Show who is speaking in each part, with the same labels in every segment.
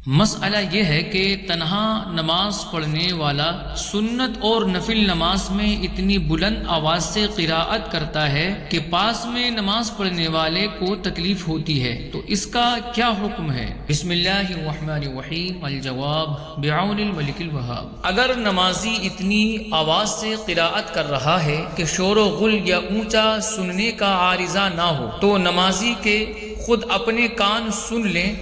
Speaker 1: مسئلہ یہ ہے کہ تنہا نماز پڑھنے والا سنت اور نفل نماز میں اتنی بلند آواز سے قراءت کرتا ہے کہ پاس میں نماز پڑھنے والے کو تکلیف ہوتی ہے، تو اس کا کیا حکم ہے؟ بسم اللہ الرحمن الرحیم۔ الجواب بعون الملک الوہاب۔ اگر نمازی اتنی آواز سے قراءت کر رہا ہے کہ شور و غل یا اونچا سننے کا عارضہ نہ ہو، تو نمازی کے خود اپنے کان سن لیں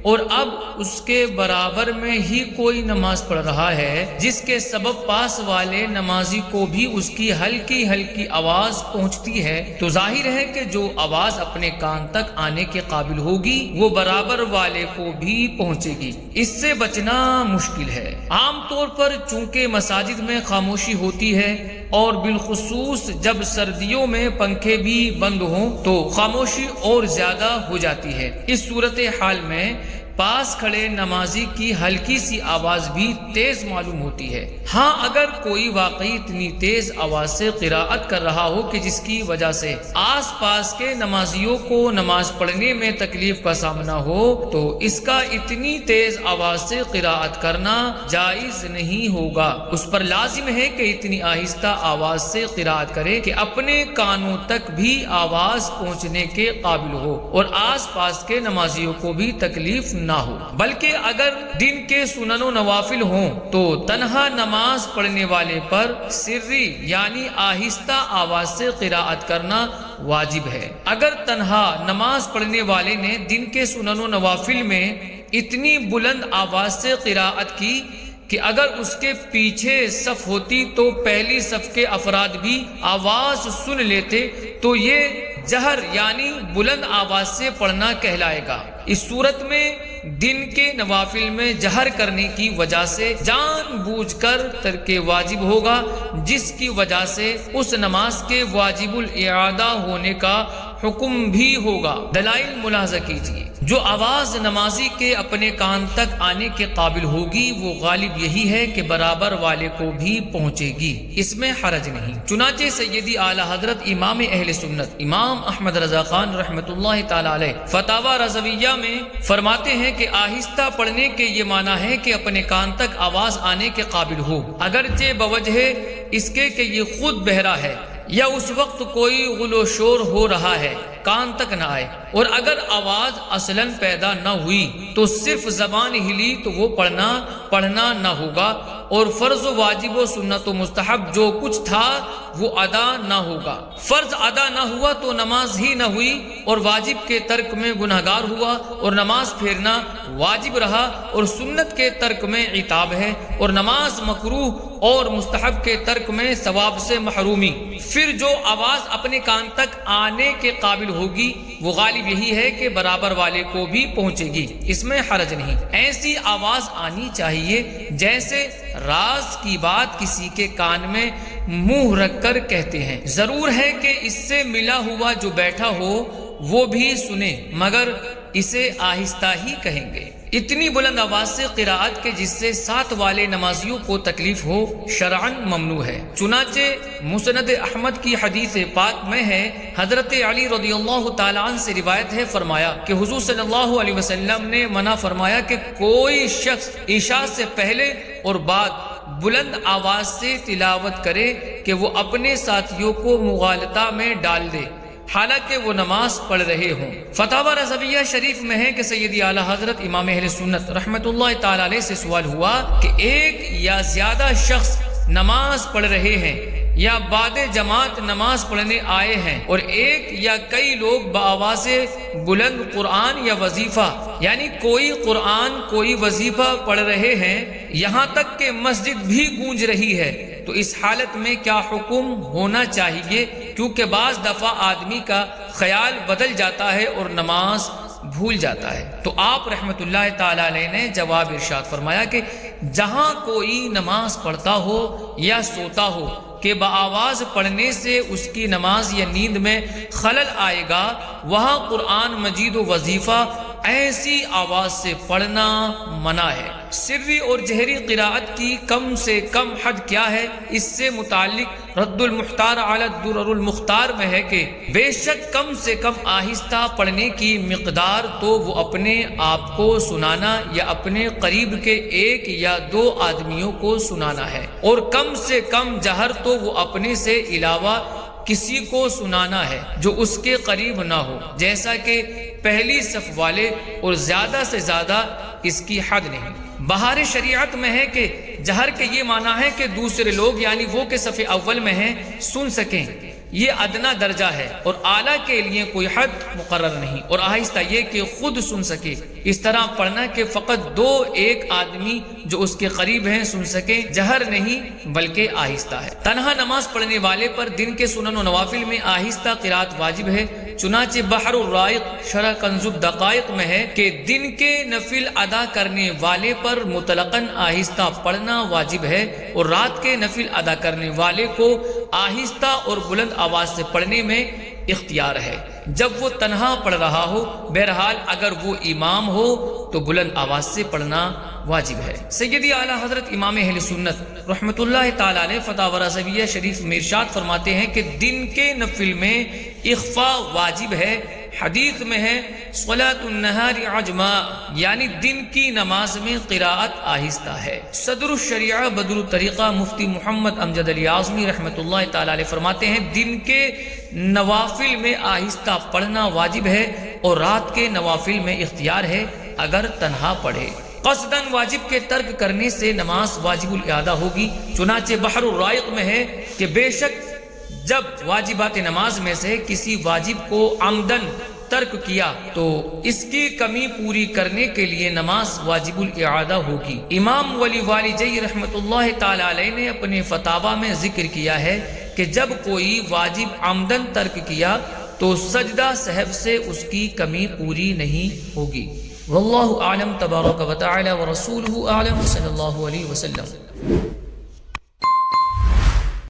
Speaker 1: اور اب اس کے برابر میں ہی کوئی نماز پڑھ رہا ہے جس کے سبب پاس والے نمازی کو بھی اس کی ہلکی ہلکی آواز پہنچتی ہے، تو ظاہر ہے کہ جو آواز اپنے کان تک آنے کے قابل ہوگی وہ برابر والے کو بھی پہنچے گی۔ اس سے بچنا مشکل ہے۔ عام طور پر چونکہ مساجد میں خاموشی ہوتی ہے اور بالخصوص جب سردیوں میں پنکھے بھی بند ہوں تو خاموشی اور زیادہ ہو جاتی ہے۔ اس صورتحال میں پاس کھڑے نمازی کی ہلکی سی آواز بھی تیز معلوم ہوتی ہے۔ ہاں، اگر کوئی واقعی اتنی تیز آواز سے قراءت کر رہا ہو کہ جس کی وجہ سے آس پاس کے نمازیوں کو نماز پڑھنے میں تکلیف کا سامنا ہو، تو اس کا اتنی تیز آواز سے قراءت کرنا جائز نہیں ہوگا۔ اس پر لازم ہے کہ اتنی آہستہ آواز سے قراءت کرے کہ اپنے کانوں تک بھی آواز پہنچنے کے قابل ہو اور آس پاس کے نمازیوں کو بھی تکلیف نہ ہو۔ بلکہ اگر دن کے سنن و نوافل ہوں تو تنہا نماز پڑھنے والے پر سری یعنی آہستہ آواز سے قراءت کرنا واجب ہے۔ اگر تنہا نماز پڑھنے والے نے دن کے سنن و نوافل میں اتنی بلند آواز سے قراءت کی کہ اگر اس کے پیچھے صف ہوتی تو پہلی صف کے افراد بھی آواز سن لیتے، تو یہ جہر یعنی بلند آواز سے پڑھنا کہلائے گا۔ اس صورت میں دن کے نوافل میں جہر کرنے کی وجہ سے جان بوجھ کر ترک واجب ہوگا، جس کی وجہ سے اس نماز کے واجب الاعادہ ہونے کا حکم بھی ہوگا۔ دلائل ملاحظہ کیجیے۔ جو آواز نمازی کے اپنے کان تک آنے کے قابل ہوگی وہ غالب یہی ہے کہ برابر والے کو بھی پہنچے گی، اس میں حرج نہیں۔ چنانچہ سیدی اعلی حضرت امام اہل سنت امام احمد رضا خان رحمۃ اللہ تعالی علیہ فتاوی رضویہ میں فرماتے ہیں کہ آہستہ پڑھنے کے یہ معنی ہے کہ اپنے کان تک آواز آنے کے قابل ہو، اگرچہ بوجہ اس کے کہ یہ خود بہرا ہے یا اس وقت کوئی غل و شور ہو رہا ہے کان تک نہ آئے، اور اگر آواز اصلاً پیدا نہ ہوئی تو صرف زبان ہلی تو وہ پڑھنا نہ ہوگا، اور فرض و واجب و سنت و مستحب جو کچھ تھا وہ ادا نہ ہوگا۔ فرض ادا نہ ہوا تو نماز ہی نہ ہوئی، اور واجب کے ترک میں گناہگار ہوا اور نماز پھیرنا واجب رہا، اور سنت کے ترک میں عتاب ہے، اور نماز مکروہ اور مستحب کے ترک میں ثواب سے محرومی۔ پھر جو آواز اپنے کان تک آنے کے قابل ہوگی وہ غالب یہی ہے کہ برابر والے کو بھی پہنچے گی، اس میں حرج نہیں۔ ایسی آواز آنی چاہیے جیسے راز کی بات کسی کے کان میں منہ رکھ کر کہتے ہیں۔ ضرور ہے کہ اس سے ملا ہوا جو بیٹھا ہو وہ بھی سنے، مگر اسے آہستہ ہی کہیں گے۔ اتنی بلند آواز سے قراءت کے جس سے ساتھ والے نمازیوں کو تکلیف ہو شرعاً ممنوع ہے۔ چنانچہ مسند احمد کی حدیث پاک میں ہے، حضرت علی رضی اللہ تعالیٰ عنہ سے روایت ہے، فرمایا کہ حضور صلی اللہ علیہ وسلم نے منع فرمایا کہ کوئی شخص عشاء سے پہلے اور بعد بلند آواز سے تلاوت کرے کہ وہ اپنے ساتھیوں کو مغالطہ میں ڈال دے حالانکہ وہ نماز پڑھ رہے ہوں۔ فتاوی رضویہ شریف میں ہے کہ سیدی اعلی حضرت امام اہل سنت رحمۃ اللہ تعالی علیہ سے سوال ہوا کہ ایک یا زیادہ شخص نماز پڑھ رہے ہیں یا بعد جماعت نماز پڑھنے آئے ہیں اور ایک یا کئی لوگ بآواز بلند قرآن یا وظیفہ یعنی کوئی قرآن کوئی وظیفہ پڑھ رہے ہیں، یہاں تک کہ مسجد بھی گونج رہی ہے، تو اس حالت میں کیا حکم ہونا چاہیے؟ کیونکہ بعض دفعہ آدمی کا خیال بدل جاتا ہے اور نماز بھول جاتا ہے۔ تو آپ رحمت اللہ تعالی علیہ نے جواب ارشاد فرمایا کہ جہاں کوئی نماز پڑھتا ہو یا سوتا ہو کہ بآواز پڑھنے سے اس کی نماز یا نیند میں خلل آئے گا، وہاں قرآن مجید و وظیفہ ایسی آواز سے پڑھنا منع ہے۔ سری اور جہری قراءت کی کم سے کم حد کیا ہے؟ اس سے متعلق رد المختار علی الدرر المختار میں ہے کہ بے شک کم سے کم آہستہ پڑھنے کی مقدار تو وہ اپنے آپ کو سنانا یا اپنے قریب کے ایک یا دو آدمیوں کو سنانا ہے، اور کم سے کم جہر تو وہ اپنے سے علاوہ کسی کو سنانا ہے جو اس کے قریب نہ ہو، جیسا کہ پہلی صف والے، اور زیادہ سے زیادہ اس کی حد نہیں۔ بہار شریعت میں ہے کہ جہر کے یہ معنی ہے کہ دوسرے لوگ یعنی وہ کہ صف اول میں ہیں سن سکیں، یہ ادنا درجہ ہے، اور اعلیٰ کے لیے کوئی حد مقرر نہیں، اور آہستہ یہ کہ خود سن سکے۔ اس طرح پڑھنا کہ فقط دو ایک آدمی جو اس کے قریب ہیں سن سکیں، جہر نہیں بلکہ آہستہ ہے۔ تنہا نماز پڑھنے والے پر دن کے سنن و نوافل میں آہستہ قرات واجب ہے، چنانچہ بحر الرائق شرح کنز الدقائق میں ہے کہ دن کے نفل ادا کرنے والے پر مطلقاً آہستہ پڑھنا واجب ہے، اور رات کے نفل ادا کرنے والے کو آہستہ اور بلند آواز سے پڑھنے میں اختیار ہے جب وہ تنہا پڑھ رہا ہو۔ بہرحال اگر وہ امام ہو تو بلند آواز سے پڑھنا واجب ہے۔ سیدی اعلیٰ حضرت امام اہل سنت رحمۃ اللہ تعالی علیہ فتاوی رضویہ شریف میں ارشاد فرماتے ہیں کہ دن کے نفل میں اخفاء واجب ہے۔ حدیث میں ہے صلاۃ النہار عجما، یعنی دن کی نماز میں قراءت آہستہ ہے۔ صدر الشریعہ بدر الطریقہ مفتی محمد امجد علی اعظمی رحمۃ اللہ تعالی علیہ فرماتے ہیں دن کے نوافل میں آہستہ پڑھنا واجب ہے، اور رات کے نوافل میں اختیار ہے اگر تنہا پڑھے۔ قصداً واجب کے ترک کرنے سے نماز واجب الاعادہ ہوگی، چنانچہ بحر الرائق میں ہے کہ بے شک جب واجبات نماز میں سے کسی واجب کو عمدن ترک کیا تو اس کی کمی پوری کرنے کے لیے نماز واجب الاعادہ ہوگی۔ امام ولی والجی رحمۃ اللہ تعالی علیہ نے اپنے فتاوی میں ذکر کیا ہے کہ جب کوئی واجب عمدن ترک کیا تو سجدہ سہو سے اس کی کمی پوری نہیں ہوگی۔ واللہ اعلم تبارک و تعالی ورسولہ اعلم صلی اللہ علیہ وسلم۔